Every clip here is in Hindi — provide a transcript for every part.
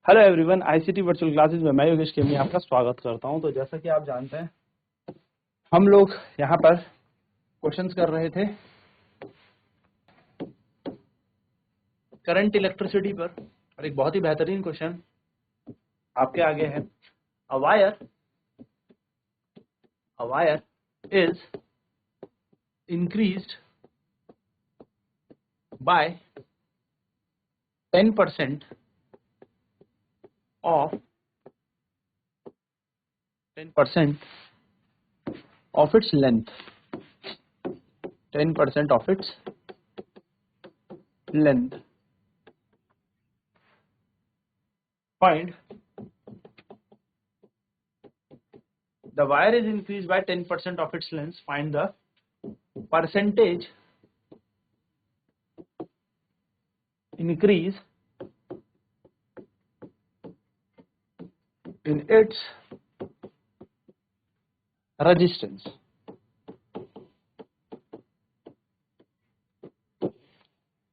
Hello everyone, ICT virtual classes में मैं योगेश केमी आपका स्वागत करता हूं। तो जैसा कि आप जानते हैं, हम लोग यहां पर क्वेश्चंस कर रहे थे करंट इलेक्ट्रिसिटी पर, और एक बहुत ही बेहतरीन क्वेश्चन आपके आगे है। A wire is increased by 10% of 10% of its length. 10% of its length. Find the wire is increased by 10% of its length. Find the percentage increase in its resistance.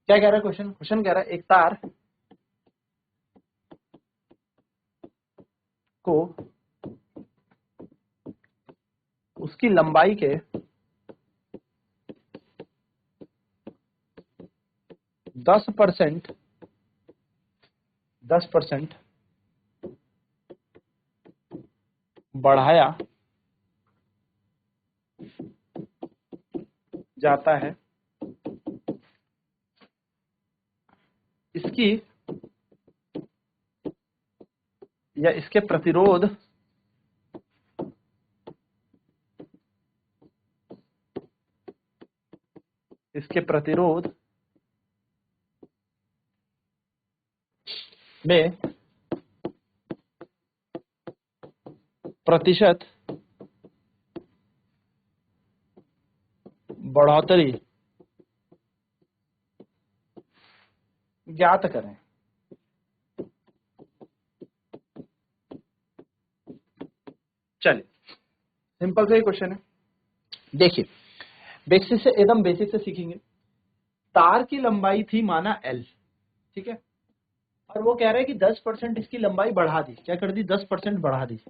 क्या कह रहा है क्वेश्चन? क्वेश्चन कह रहा है एक तार को उसकी लंबाई के 10% बढ़ाया जाता है। इसकी या इसके प्रतिरोध में प्रतिशत बढ़ोतरी ज्ञात करें। चलिए, सिंपल सा ही क्वेश्चन है। देखिए, बेसिक से एकदम बेसिक से सीखेंगे। तार की लंबाई थी माना L, ठीक है, और वो कह रहा है कि 10% इसकी लंबाई बढ़ा दी। क्या कर दी? 10% बढ़ा दी।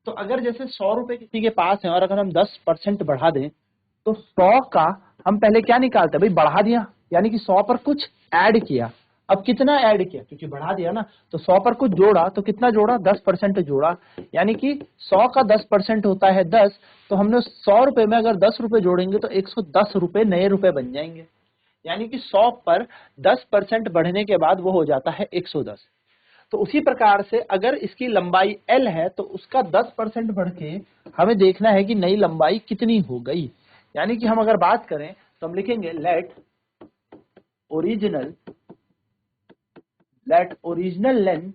तो अगर जैसे 100 रुपए किसी के पास है और अगर हम 10% बढ़ा दें तो 100 का हम पहले क्या निकालते हैं भाई? बढ़ा दिया, यानी कि 100 पर कुछ ऐड किया। अब कितना ऐड किया? क्योंकि बढ़ा दिया ना, तो 100 पर कुछ जोड़ा, तो कितना जोड़ा? 10% जोड़ा, यानी कि 100 का 10% होता है 10। तो हमने 100 रुपए में अगर 10 रुपए जोड़ेंगे तो 110 रुपए नए रुपए बन जाएंगे। यानी कि 100 पर 10% बढ़ने के बाद वो हो जाता है 110। तो उसी प्रकार से अगर इसकी लंबाई L है तो उसका 10% बढ़ के हमें देखना है कि नई लंबाई कितनी हो गई। यानी कि हम अगर बात करें तो हम लिखेंगे let original length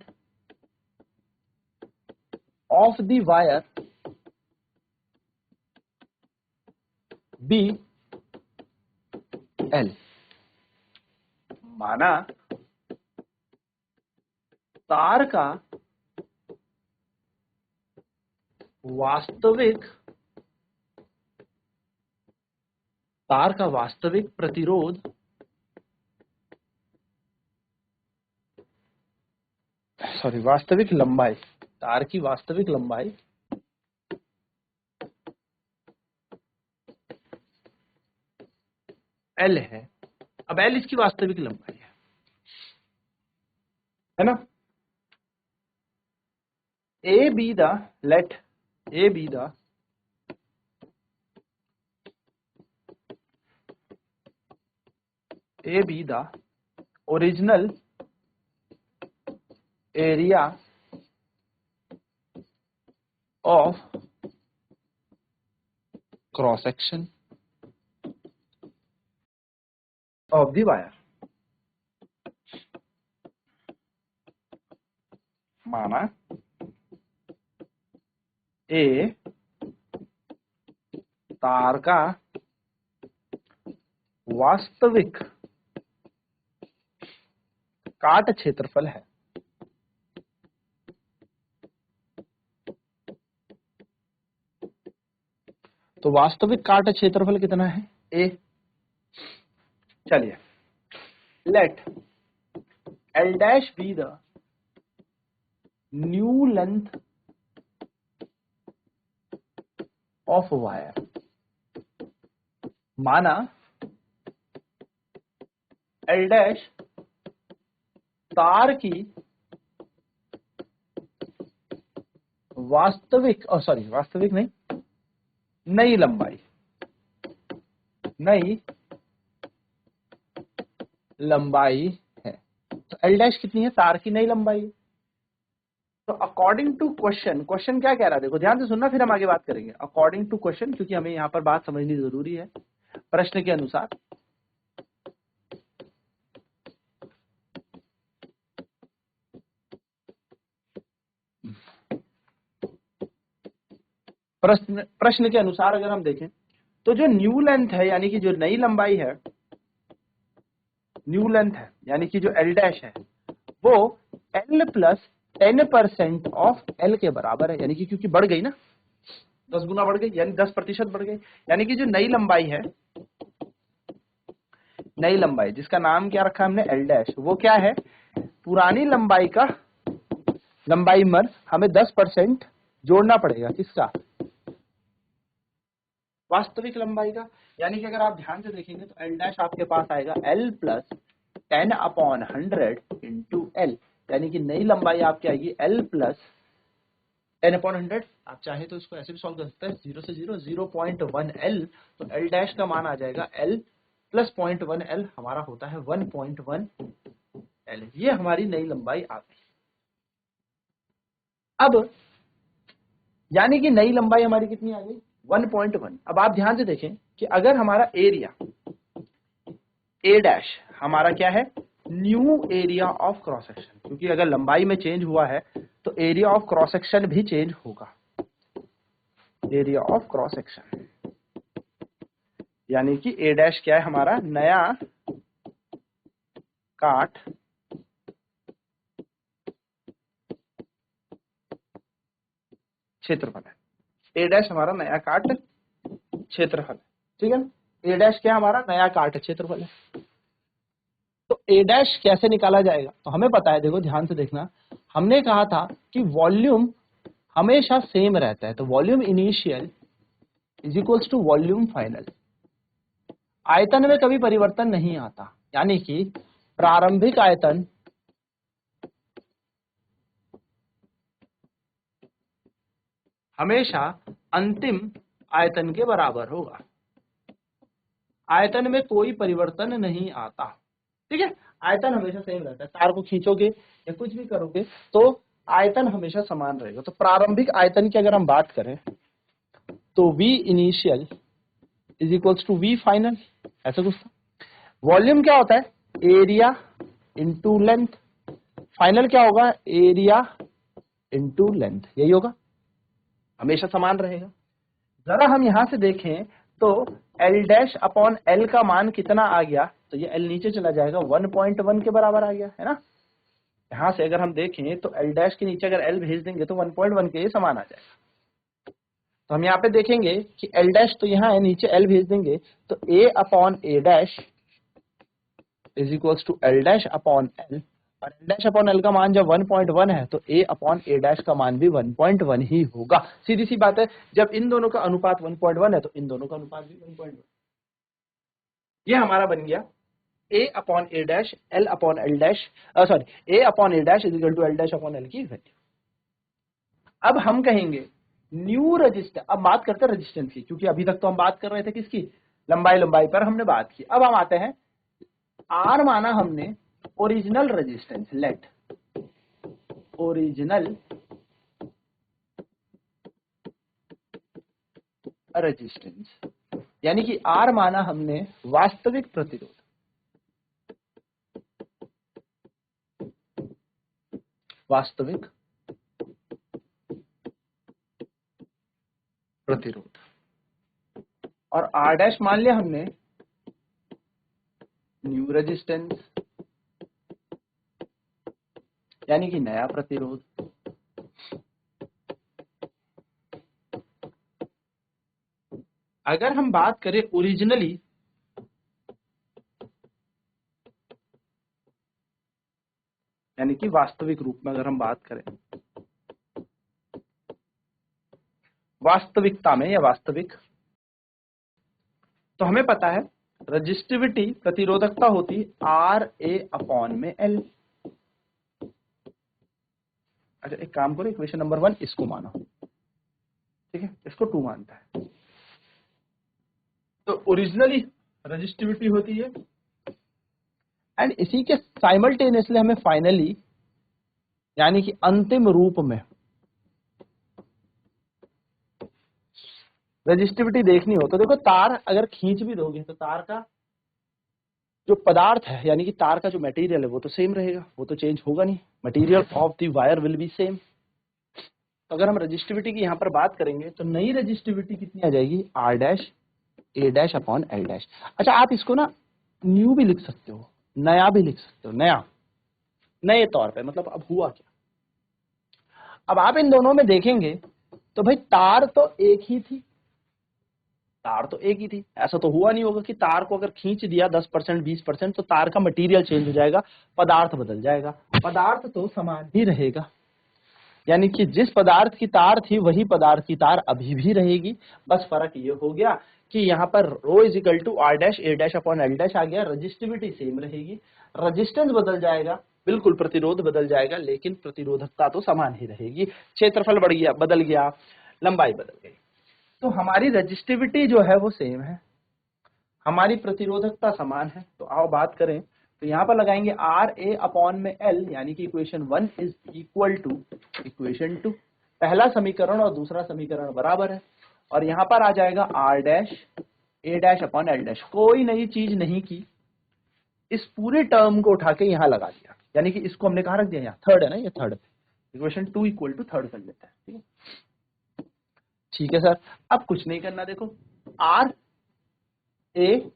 of the wire be L। माना तार का वास्तविक प्रतिरोध वास्तविक लंबाई, तार की वास्तविक लंबाई L है। अब L इसकी वास्तविक लंबाई है ना। let A be the original area of cross section of the wire। माना A तार का वास्तविक काट क्षेत्रफल है। तो वास्तविक काट क्षेत्रफल कितना है? A। चलिए, let L' be the new length of wire, माना एल डैश तार की वास्तविक नहीं, नई लंबाई है। तो एल डैश कितनी है? तार की नई लंबाई है। तो अकॉर्डिंग टू क्वेश्चन क्या कह रहा है, देखो ध्यान से सुनना, फिर हम आगे बात करेंगे। अकॉर्डिंग टू क्वेश्चन, क्योंकि हमें यहां पर बात समझनी जरूरी है। प्रश्न के अनुसार प्रश्न के अनुसार अगर हम देखें तो जो न्यू लेंथ है, यानी कि जो नई लंबाई है, न्यू लेंथ है यानी कि जो एल डैश है, वो एल प्लस 10% ऑफ एल के बराबर है। यानी कि क्योंकि बढ़ गई ना, 10 गुना बढ़ गई, यानी 10% बढ़ गई। यानी कि जो नई लंबाई है, नई लंबाई जिसका नाम क्या रखा हमने, एल डैश, वो क्या है? पुरानी लंबाई का लंबाई मर हमें 10% जोड़ना पड़ेगा। किसका? वास्तविक लंबाई का। यानी कि अगर आप ध्यान से देखेंगे तो एल डैश आपके पास आएगा एल प्लस 10/100 इंटू एल, यानी कि नई लंबाई आपकी आएगी एल प्लस 10/100। आप चाहे तो इसको ऐसे भी सॉल्व कर सकते हैं, 0 से 0 0.1 एल, तो एल डैश का मान आ जाएगा एल प्लस 0.1 एल, हमारा होता है 1.1 एल। ये हमारी नई लंबाई आ गई। अब यानी कि नई लंबाई हमारी कितनी आ गई? 1.1। अब आप ध्यान से देखें कि अगर हमारा एरिया ए डैश हमारा क्या है? New area of cross section, क्योंकि अगर लंबाई में चेंज हुआ है तो एरिया ऑफ क्रॉस सेक्शन भी चेंज होगा। एरिया ऑफ क्रॉस सेक्शन यानी कि ए डैश क्या है? हमारा नया काट क्षेत्रफल है। ए डैश हमारा नया काट क्षेत्रफल है, ठीक है ना? ए डैश क्या हमारा नया काट क्षेत्रफल है। तो ए डैश कैसे निकाला जाएगा? तो हमें पता है, देखो ध्यान से देखना, हमने कहा था कि वॉल्यूम हमेशा सेम रहता है। तो volume initial is equals to volume final. आयतन में कभी परिवर्तन नहीं आता, यानी कि प्रारंभिक आयतन हमेशा अंतिम आयतन के बराबर होगा। आयतन में कोई परिवर्तन नहीं आता, ठीक है? आयतन हमेशा सेम रहता है। तार को खींचोगे या कुछ भी करोगे तो आयतन हमेशा समान रहेगा। तो प्रारंभिक आयतन की अगर हम बात करें तो V initial is equals to V final, ऐसा कुछ था। वॉल्यूम क्या होता है? Area into length. फाइनल क्या होगा? एरिया इंटू लेंथ, यही होगा, हमेशा समान रहेगा। जरा हम यहां से देखें तो एल डैश अपॉन एल का मान कितना आ गया? तो ये एल नीचे चला जाएगा, 1.1 के बराबर आ गया, है ना? यहां से अगर हम देखें तो एल डैश के नीचे अगर एल भेज देंगे तो 1.1 के समान आ जाएगा। तो हम यहाँ पे देखेंगे कि एल डैश तो यहाँ है, नीचे एल भेज देंगे तो A upon A dash is equals to L dash upon L, और एल डैश अपॉन एल का मान जब 1.1 है तो ए अपॉन ए डैश का मान भी 1.1 ही होगा। सीधी सी बात है, जब इन दोनों का अनुपात 1.1 है तो इन दोनों का अनुपात भी 1.1। ये हमारा बन गया A upon A dash L upon L dash, A upon A dash is equal to L dash upon L की वैल्यू। अब हम कहेंगे न्यू रजिस्टेंस। अब बात करते हैं रजिस्टेंस की, क्योंकि अभी तक तो हम बात कर रहे थे किसकी? लंबाई पर हमने बात की। अब हम आते हैं, आर माना हमने original resistance, let original resistance, यानी कि आर माना हमने वास्तविक प्रतिरोध। वास्तविक प्रतिरोध, और आर डैश मान लिया हमने न्यू रेजिस्टेंस, यानी कि नया प्रतिरोध। अगर हम बात करें ओरिजिनली, यानी कि वास्तविक रूप में अगर हम बात करें वास्तविकता में या वास्तविक, तो हमें पता है रजिस्टिविटी प्रतिरोधकता होती आर ए अपॉन में एल। अच्छा एक काम करो, इक्वेशन नंबर 1 इसको मानो, ठीक है, इसको 2 मानता है। तो ओरिजिनली रजिस्टिविटी होती है एंड इसी के साइमल्टेनियसली हमें फाइनली यानी कि अंतिम रूप में रजिस्टिविटी देखनी हो तो देखो, तार अगर खींच भी दोगे तो तार का जो पदार्थ है यानी कि तार का जो मटेरियल है वो तो सेम रहेगा, वो तो चेंज होगा नहीं, material of the wire will be same. तो अगर हम रजिस्टिविटी की यहाँ पर बात करेंगे तो नई रजिस्टिविटी कितनी आ जाएगी, R dash A dash upon L dash. अच्छा आप इसको ना न्यू भी लिख सकते हो, नया भी लिख सकते हो, नया नए तौर पे, मतलब अब हुआ क्या। अब आप इन दोनों में देखेंगे तो भाई तार तो एक ही थी, तार तो एक ही थी, ऐसा तो हुआ नहीं होगा कि तार को अगर खींच दिया 10% 20% तो तार का मटेरियल चेंज हो जाएगा, पदार्थ बदल जाएगा, पदार्थ तो समान ही रहेगा। यानी कि जिस पदार्थ की तार थी वही पदार्थ की तार अभी भी रहेगी, बस फर्क ये हो गया कि यहाँ पर rho is equal to R dash A dash upon L dash आ गया, रजिस्टिविटी सेम रहेगी, रजिस्टेंस बदल जाएगा, बिल्कुल प्रतिरोध बदल जाएगा, लेकिन प्रतिरोधकता तो समान ही रहेगी, क्षेत्रफल बढ़ गया, बदल गया, लंबाई बदल गई, तो हमारी रजिस्टिविटी जो है वो सेम है, हमारी प्रतिरोधकता समान है। तो आओ बात करें, तो यहाँ पर लगाएंगे आर ए अपॉन में एल, यानी कि equation 1 is equal to equation 2, पहला समीकरण और दूसरा समीकरण बराबर है, और यहाँ पर आ जाएगा R dash A dash upon L dash, कोई नई चीज नहीं की, इस पूरे टर्म को उठा के यहाँ लगा दिया, यानी कि इसको हमने कहाँ रख दिया, यहाँ थर्ड है ना, ये थर्ड पे, इक्वेशन 2 इक्वल टू थर्ड कर लेते हैं, ठीक है। ठीक है सर, अब कुछ नहीं करना, देखो आर ए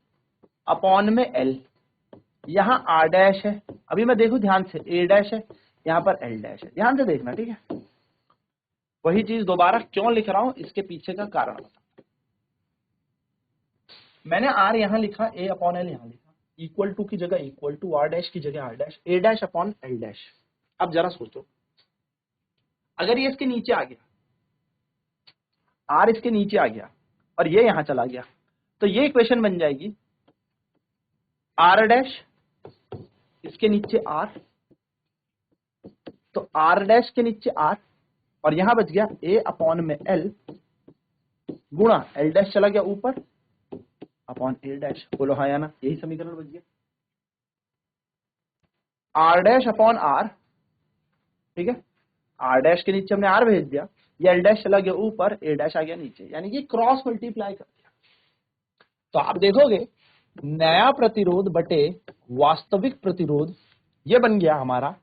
अपॉन में एल, यहाँ आर डैश है, अभी मैं देखू ध्यान से, ए डैश है, यहाँ पर एल डैश है, ध्यान से देखना, ठीक है। वही चीज दोबारा क्यों लिख रहा हूं, इसके पीछे का कारण बता, मैंने आर यहाँ लिखा, ए अपॉन एल यहाँ लिखा, इक्वल टू की जगह इक्वल टू, आर डैश की जगह R dash, A dash upon L dash. अब जरा सोचो, अगर ये इसके नीचे आ गया, आर इसके नीचे आ गया और ये यहां चला गया, तो ये इक्वेशन बन जाएगी आर डैश इसके नीचे आर, तो आर डैश के नीचे आर, और यहां बच गया ए अपॉन में एल गुणा एल डैश चला गया ऊपर अपॉन ए डैश, बोलो हाँ या ना, यही समीकरण बच गया, आर डैश अपॉन आर, ठीक है, आर डैश के नीचे हमने आर भेज दिया, ये एल डैश चला गया ऊपर, ए डैश आ गया नीचे, यानी कि क्रॉस मल्टीप्लाई कर दिया। तो आप देखोगे नया प्रतिरोध बटे वास्तविक प्रतिरोध, ये बन गया हमारा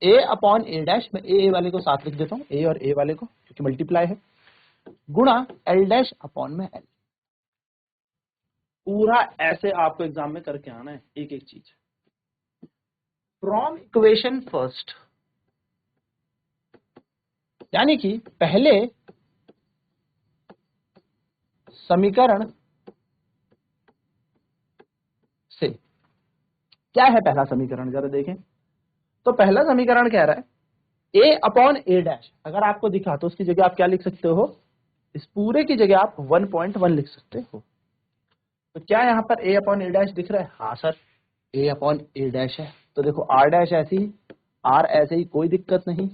ए अपॉन ए डैश, में ए वाले को साथ लिख देता हूं, ए और ए वाले को क्योंकि मल्टीप्लाई है, गुणा एल डैश अपॉन में एल। पूरा ऐसे आपको एग्जाम में करके आना है, एक एक चीज, फ्रॉम इक्वेशन फर्स्ट, यानी कि पहले समीकरण से, क्या है पहला समीकरण जरा देखें, तो पहला समीकरण कह रहा है ए अपॉन ए डैश, अगर आपको दिखा तो उसकी जगह आप क्या लिख सकते हो, इस पूरे की जगह आप 1.1 लिख सकते हो। तो क्या यहाँ पर ए अपॉन ए डैश दिख रहा है, हाँ sir A upon A dash है, तो देखो आर डैश ऐसी, आर ऐसे ही, कोई दिक्कत नहीं,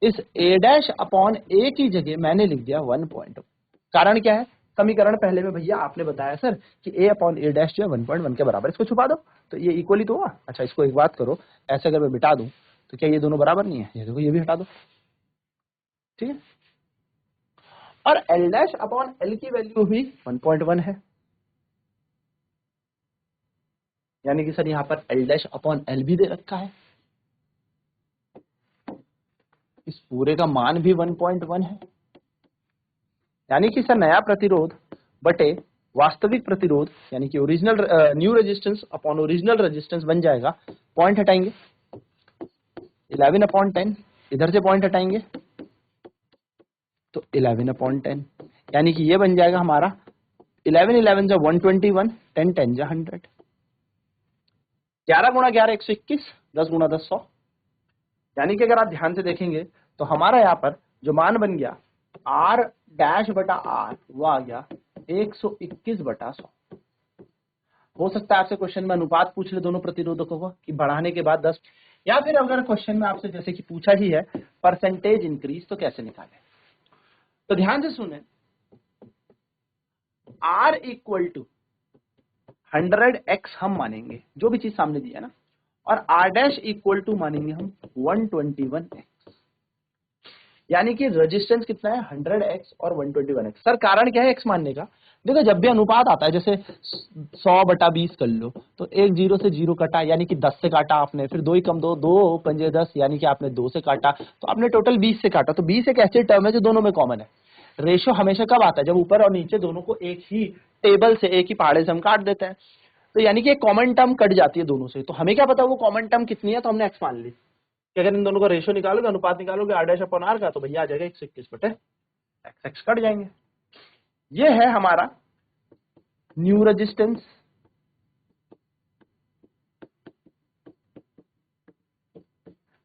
इस ए डैश अपॉन ए की जगह मैंने लिख दिया 1.1, कारण क्या है, समीकरण पहले में भैया आपने बताया सर कि ए अपॉन ए डैश जो है 1.1 के बराबर, इसको छुपा दो तो ये इक्वली तो हुआ। अच्छा इसको एक बात करो, ऐसे अगर मैं मिटा दूं तो क्या ये दोनों बराबर नहीं है, ये देखो ये भी हटा दो, ठीक है, और एल डैश अपॉन एल की वैल्यू भी 1.1 है, यानी कि सर यहाँ पर एल डैश अपॉन एल भी दे रखा है, इस पूरे का मान भी 1.1 है, यानी कि सर नया प्रतिरोध बटे वास्तविक प्रतिरोध, यानी कि original new resistance upon original resistance बन जाएगा, पॉइंट हटाएंगे 11/10, इधर से पॉइंट हटाएंगे तो 11/10, यानी कि ये बन जाएगा हमारा 11 11 जा 121, 10 10 जा 100, 11 गुणा 11 121, 10 गुणा 10 100, यानी कि अगर आप ध्यान से देखेंगे तो हमारा यहाँ पर जो मान बन गया आर डैश बटा आर वो आ गया 121/100। हो सकता है आपसे क्वेश्चन में अनुपात पूछ ले दोनों प्रतिरोधकों को कि बढ़ाने के बाद 10, या फिर अगर क्वेश्चन में आपसे जैसे कि पूछा ही है परसेंटेज इंक्रीज तो कैसे निकाले। तो ध्यान से सुने, R इक्वल टू 100x हम मानेंगे, जो भी चीज सामने दी है ना, और R डैश इक्वल टू मानेंगे हम 121x, यानी कि रेजिस्टेंस कितना है 100x और 121x। सर कारण क्या है x मानने का? देखो जब भी अनुपात आता है जैसे 100/20 कर लो, तो 1 0 से 0 कटा यानी कि 10 से काटा आपने, फिर 2 ही कम 2 2 पंजे 10 यानी कि आपने 2 से काटा, तो आपने टोटल 20 से काटा। तो 20 एक ऐसी टर्म है जो दोनों में कॉमन है। रेशो हमेशा कब आता है? जब ऊपर और नीचे दोनों को एक ही टेबल से, एक ही पहाड़े से हम काट देते हैं। तो यानी कि एक कॉमन टर्म कट जाती है दोनों से। तो हमें क्या पता वो कॉमन टर्म कितनी है, तो हमने एक्स मान ली कि अगर इन दोनों का रेशो निकालोगे, अनुपात निकालोगे आर डैश अपॉन आर का, तो भैया आ जाएगा 121/एक्स, एक्स कट जाएंगे। ये है हमारा न्यू रेजिस्टेंस,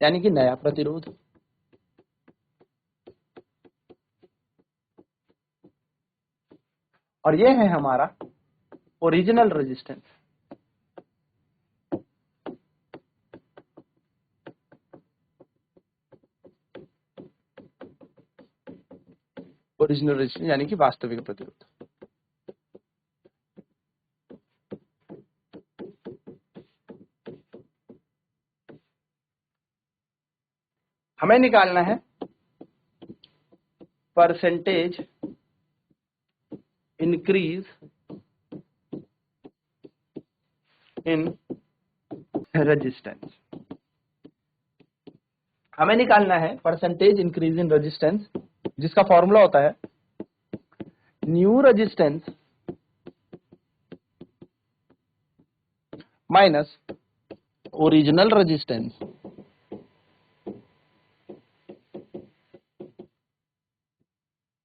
यानी कि नया प्रतिरोध, और ये है हमारा ओरिजिनल रेजिस्टेंस। ओरिजिनल रेजिस्टेंस यानी कि वास्तविक प्रतिरोध। हमें निकालना है परसेंटेज इंक्रीज इन रेजिस्टेंस। हमें निकालना है परसेंटेज इंक्रीज इन रेजिस्टेंस, जिसका फॉर्मूला होता है new resistance minus original resistance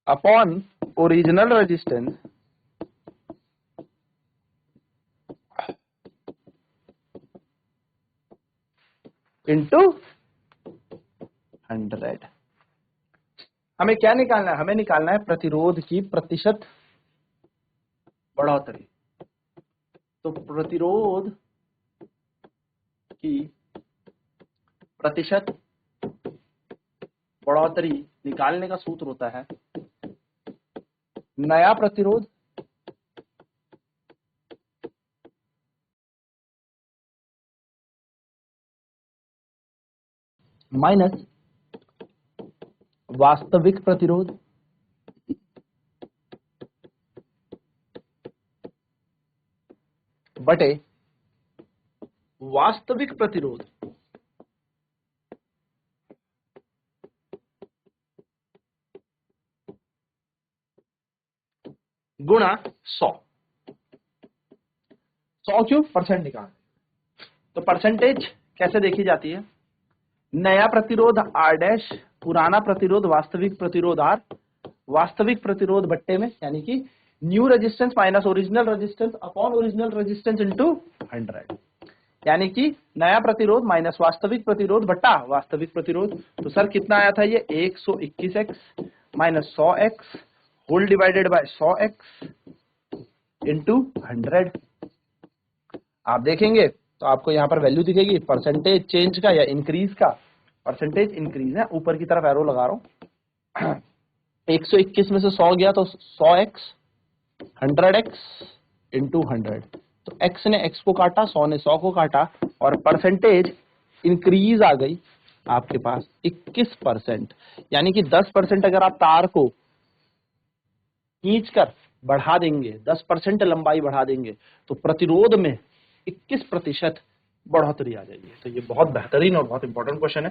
upon original resistance into 100। हमें क्या निकालना है? हमें निकालना है प्रतिरोध की प्रतिशत बढ़ोतरी। तो प्रतिरोध की प्रतिशत बढ़ोतरी निकालने का सूत्र होता है नया प्रतिरोध माइनस वास्तविक प्रतिरोध बटे वास्तविक प्रतिरोध गुणा 100। 100 क्यों? परसेंट निकाल। तो परसेंटेज कैसे देखी जाती है? नया प्रतिरोध आर डैश, पुराना प्रतिरोध वास्तविक प्रतिरोध आर, वास्तविक प्रतिरोध बट्टे में यानी कि new resistance minus original resistance upon original resistance into 100, यानी कि नया प्रतिरोध माइनस वास्तविक प्रतिरोध बट्टा वास्तविक प्रतिरोध। तो सर कितना आया था ये? 121x minus 100x whole divided by 100x into 100। आप देखेंगे तो आपको यहाँ पर वैल्यू दिखेगी परसेंटेज चेंज का या इंक्रीज का। परसेंटेज इंक्रीज है, ऊपर की तरफ एरो लगा रहा हूं। 121 में से 100 गया तो 100x 100x इंटू 100। तो x ने x को काटा, 100 ने 100 को काटा, और परसेंटेज इंक्रीज आ गई आपके पास 21%। यानी कि 10% अगर आप तार को खींचकर बढ़ा देंगे, 10% लंबाई बढ़ा देंगे, तो प्रतिरोध में 21% बढ़ोतरी आ जाएगी। तो ये बहुत बेहतरीन और बहुत इंपॉर्टेंट क्वेश्चन है।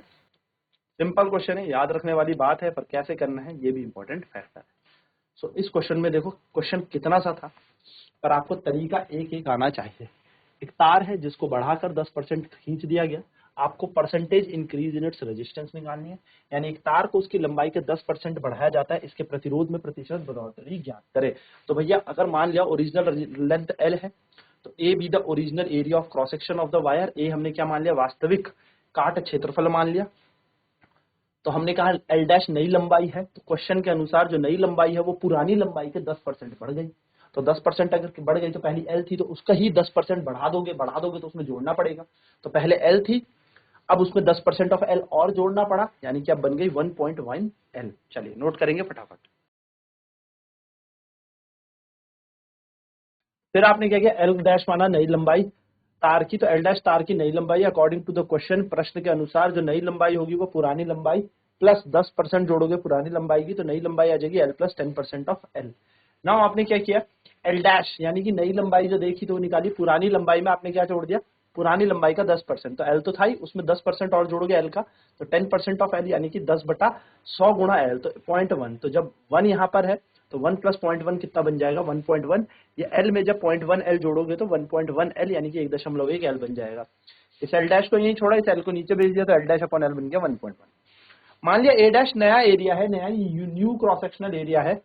सिंपल क्वेश्चन है, याद रखने वाली बात है, पर कैसे करना है ये भी इंपॉर्टेंट फैक्टर है। सो इस क्वेश्चन में देखो क्वेश्चन कितना सा था, पर आपको तरीका एक एक आना चाहिए। एक तार है जिसको बढ़ाकर 10% खींच दिया गया, आपको percentage increase in its resistance निकालनी है, यानी एक तार को उसकी लंबाई के 10% बढ़ाया जाता है, इसके प्रतिरोध में प्रतिशत बढ़ोतरी ज्ञात करे। तो भैया अगर मान लिया ओरिजिनल लेंथ L है, तो A B the original area of cross section of the wire. A हमने क्या मान लिया? वास्तविक काट क्षेत्रफल मान लिया। तो हमने कहा एल डैश नई लंबाई है, तो क्वेश्चन के अनुसार जो नई लंबाई है वो पुरानी लंबाई के 10% बढ़ गई। तो 10% अगर बढ़ गई तो पहली एल थी तो उसका ही 10% बढ़ा दोगे तो उसमें जोड़ना पड़ेगा। तो पहले एल थी, अब उसमें 10% ऑफ एल और जोड़ना पड़ा, यानी कि अब बन गई 1.1 एल। चलिए नोट करेंगे फटाफट। फिर आपने क्या किया, एल डैश माना नई लंबाई तार की, तो एल डैश तार की नई लंबाई अकॉर्डिंग टू द क्वेश्चन, प्रश्न के अनुसार जो नई लंबाई होगी वो पुरानी लंबाई प्लस 10% जोड़ोगे पुरानी लंबाई की, तो नई लंबाई आ जाएगी L plus 10% of L. Now आपने क्या किया, एल डैश यानी कि नई लंबाई जो देखी तो वो निकाली, पुरानी लंबाई में आपने क्या जोड़ दिया, पुरानी लंबाई का 10%, तो एल तो था ही, उसमें 10% और जोड़ोगे एल का, तो 10% ऑफ एल यानी कि 10/100 गुणा एल, तो 0.1। तो जब 1 यहाँ पर है तो 1 प्लस 0.1 कितना बन जाएगा, 1.1। ये एल में जब 0.1 एल जोड़ोगे तो 1.1 एल यानी कि 1.1 एल बन जाएगा। इस एल डैश को यहीं छोड़ा, इस एल को नीचे भेज दिया, तो एल डैश अपॉन एल बन गया 1.1। मान लिया ए डैश नया एरिया है, नया न्यू क्रॉस सेक्शनल एरिया है,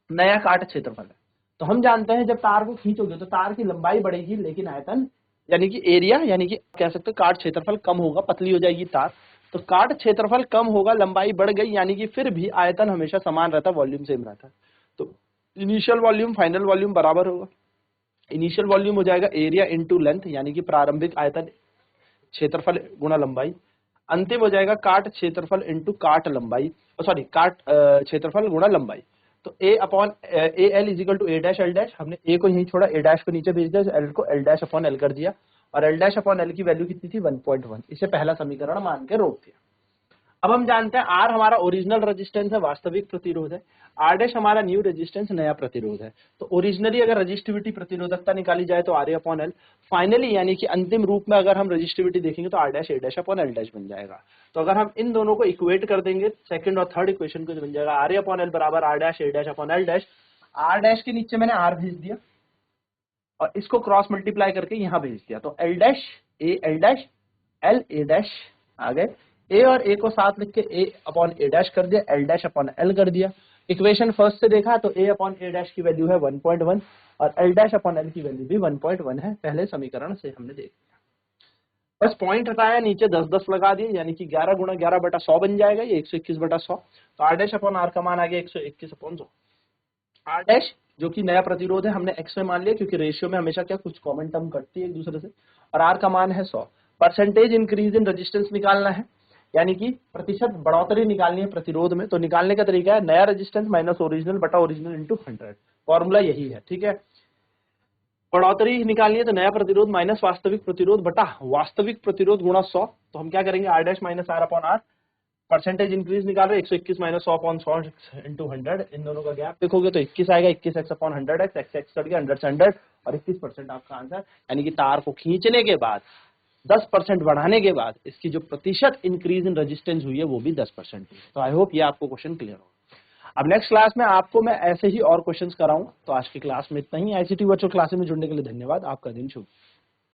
नया काट क्षेत्रफल है। तो हम जानते हैं जब तार को खींचोगे तो तार की लंबाई बढ़ेगी लेकिन आयतन यानी कि एरिया यानी कि कह सकते हो काट क्षेत्रफल कम होगा, पतली हो जाएगी तार। तो काट क्षेत्रफल कम होगा, लंबाई बढ़ गई, यानी कि फिर भी आयतन हमेशा समान रहता है, वॉल्यूम सेम रहता है। तो इनिशियल वॉल्यूम फाइनल वॉल्यूम बराबर होगा। इनिशियल वॉल्यूम हो जाएगा एरिया इनटू लेंथ, यानी कि प्रारंभिक आयतन क्षेत्रफल गुणा लंबाई। अंतिम हो जाएगा काट क्षेत्रफल इनटू काट लंबाई, सॉरी काट क्षेत्रफल गुणा लंबाई। तो A upon A L is equal to A dash L dash, हमने ए को यहीं छोड़ा, ए डैश को नीचे भेज दिया, एल को एल डैश अपॉन एल कर दिया, और एल डैश अपॉन एल की वैल्यू कितनी थी 1.1। इसे पहला समीकरण मान के रोक दिया। अब हम जानते हैं आर हमारा ओरिजिनल रेजिस्टेंस है, वास्तविक प्रतिरोध है, आर डैश हमारा न्यू रेजिस्टेंस नया प्रतिरोध है। तो ओरिजिनली अगर रजिस्टिविटी प्रतिरोधकता निकाली जाए तो R A upon L, finally यानी कि अंतिम रूप में अगर हम रजिस्टिविटी देखेंगे तो R dash A dash upon L dash बन जाएगा। तो अगर हम इन दोनों को इक्वेट कर देंगे, सेकंड और थर्ड इक्वेशन को, बन जाएगा आर ए अपॉन एल बराबर R dash A dash upon L dash. R dash के नीचे मैंने आर भेज दिया और इसको क्रॉस मल्टीप्लाई करके यहां भेज दिया, तो L dash A L dash L A dash आ गए। ए और ए को साथ लिख के ए अपॉन ए डैश कर दिया, एल डैश अपॉन एल कर दिया। इक्वेशन फर्स्ट से देखा तो ए अपॉन ए डैश की वैल्यू है 1.1 और एल डैश अपॉन एल की वैल्यू भी 1.1 है, पहले समीकरण से हमने देख लिया। बस पॉइंट हटाया, नीचे 10-10 लगा दिए, यानी कि 11 गुणा 11/100 बन जाएगा, ये 121/100। तो आर डैश अपॉन आर का मान आ गया 121/100। आर डैश जो कि नया प्रतिरोध है हमने एक्स में मान लिया, क्योंकि रेशियो में हमेशा क्या कुछ कॉमन टर्म कटती है एक दूसरे से, और आर का मान है 100। परसेंटेज इंक्रीज इन रेजिस्टेंस निकालना है, यानी कि प्रतिशत बढ़ोतरी निकालनी है प्रतिरोध में। तो निकालने का तरीका है नया रेजिस्टेंस माइनस ओरिजिनल बटा ओरिजिनल इंटू 100, फॉर्मूला यही है, ठीक है। बढ़ोतरी निकालनी है तो नया प्रतिरोध माइनस वास्तविक प्रतिरोध बटा वास्तविक प्रतिरोध गुणा 100। तो हम क्या करेंगे, R dash minus R upon R, percentage increase निकाल रहे 121 माइनस 100 अपॉन 100 इंटू 100, इन दोनों का गैप देखोगे तो 21 आएगा, 21x upon 100x, x cut गया, 100 से 100 और 21% आपका आंसर। यानी कि तार को खींचने के बाद 10% बढ़ाने के बाद इसकी जो प्रतिशत इंक्रीज इन रेजिस्टेंस हुई है वो भी 10% हुई। तो आई होप ये आपको क्वेश्चन क्लियर होगा। अब नेक्स्ट क्लास में आपको मैं ऐसे ही और क्वेश्चंस कराऊं। तो आज की क्लास में इतना ही। आईसीटी वर्चुअल क्लासेस में जुड़ने के लिए धन्यवाद। आपका दिन शुभ।